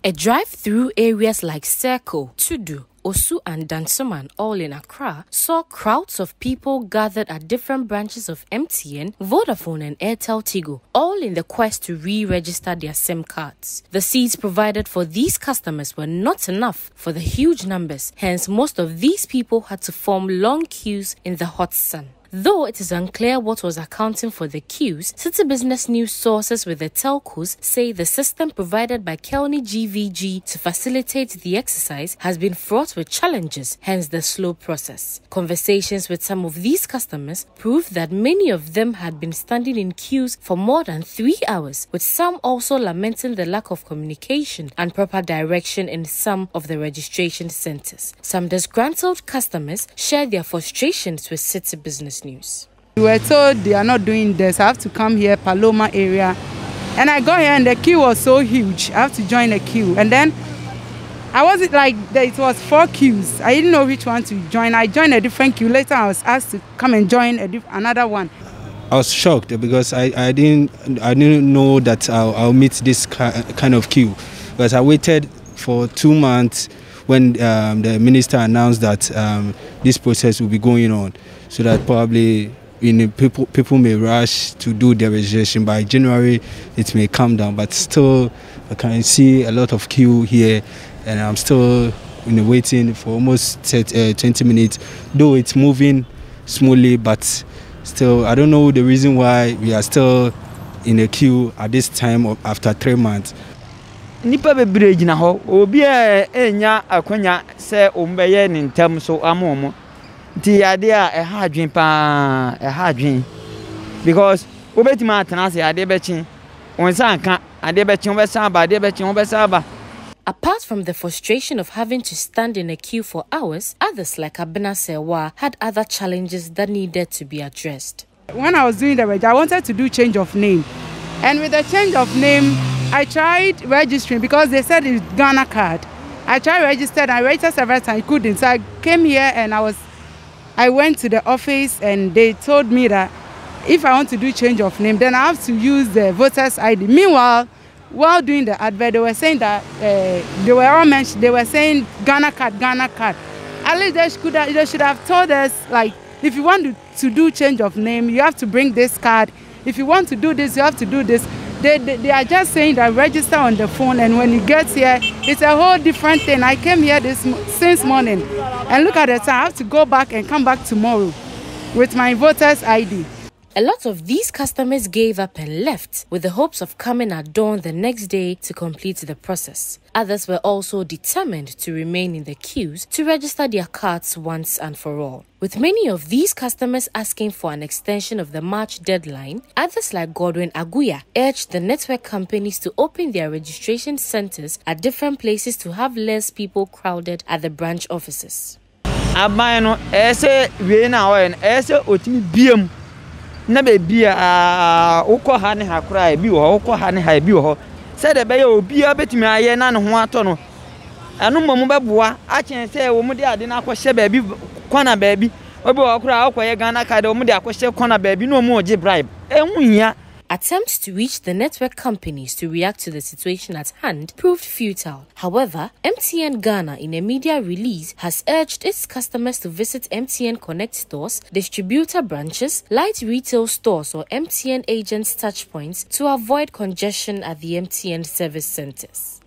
A drive through areas like Circle, Tudu, Osu and Dansoman, all in Accra, saw crowds of people gathered at different branches of MTN, Vodafone and Airtel Tigo, all in the quest to re-register their SIM cards. The seats provided for these customers were not enough for the huge numbers, hence most of these people had to form long queues in the hot sun. Though it is unclear what was accounting for the queues, City Business News sources with the telcos say the system provided by Kelny GVG to facilitate the exercise has been fraught with challenges, hence the slow process. Conversations with some of these customers proved that many of them had been standing in queues for more than 3 hours, with some also lamenting the lack of communication and proper direction in some of the registration centers. Some disgruntled customers shared their frustrations with City Business News. We were told they are not doing this. I have to come here, Paloma area. And I got here and the queue was so huge. I have to join a queue. And then I wasn't like, it was 4 queues. I didn't know which one to join. I joined a different queue. Later I was asked to come and join another one. I was shocked because I didn't know that I'll meet this kind of queue. Because I waited for 2 months when the minister announced that this process will be going on, so that probably people may rush to do their registration. By January it may calm down, but still I can see a lot of queue here, and I'm still waiting for almost 20 minutes, though it's moving smoothly, but still I don't know the reason why we are still in a queue at this time after 3 months. Nipa bebre gina ho obi enya akonya se ombeye ne ntam so amomo nti ade a ha adwen pa ha adwen because obetima atena se ade bechi onsa anka ade bechi obesa aba ade bechi obesa aba. Apart from the frustration of having to stand in a queue for hours, others like Abena Sewa had other challenges that needed to be addressed. When I was doing the register, I wanted to do change of name, and with the change of name I tried registering because they said it's Ghana card. I tried registered. I registered several times. I couldn't. So I came here and I went to the office and they told me that if I want to do change of name, then I have to use the voter's ID. Meanwhile, while doing the advert, they were saying that they were all mentioned. They were saying Ghana card, Ghana card. At least they should have told us, like, if you want to do change of name, you have to bring this card. If you want to do this, you have to do this. They are just saying that register on the phone, and when you get here, it's a whole different thing. I came here since morning, and look at the time. I have to go back and come back tomorrow with my voter's ID. A lot of these customers gave up and left with the hopes of coming at dawn the next day to complete the process. Others were also determined to remain in the queues to register their cards once and for all. With many of these customers asking for an extension of the March deadline, others like Godwin Aguya urged the network companies to open their registration centers at different places to have less people crowded at the branch offices. Abayano ese we na o en ese otimi biem na be bia ukọ ha ne hakura e bi wo ukọ ha ne ha e bi wo se de be ye obi abetimi aye na ne ho ato no anu momu beboa a chen se wo mu de ade na akọhye ba bi kwana ba bi obi wo akura akọye Ghana card wo mu de akọhye kwana ba bi no mu oje bribe ehunhia. Attempts to reach the network companies to react to the situation at hand proved futile. However, MTN Ghana, in a media release, has urged its customers to visit MTN Connect stores, distributor branches, light retail stores or MTN agents touchpoints to avoid congestion at the MTN service centers.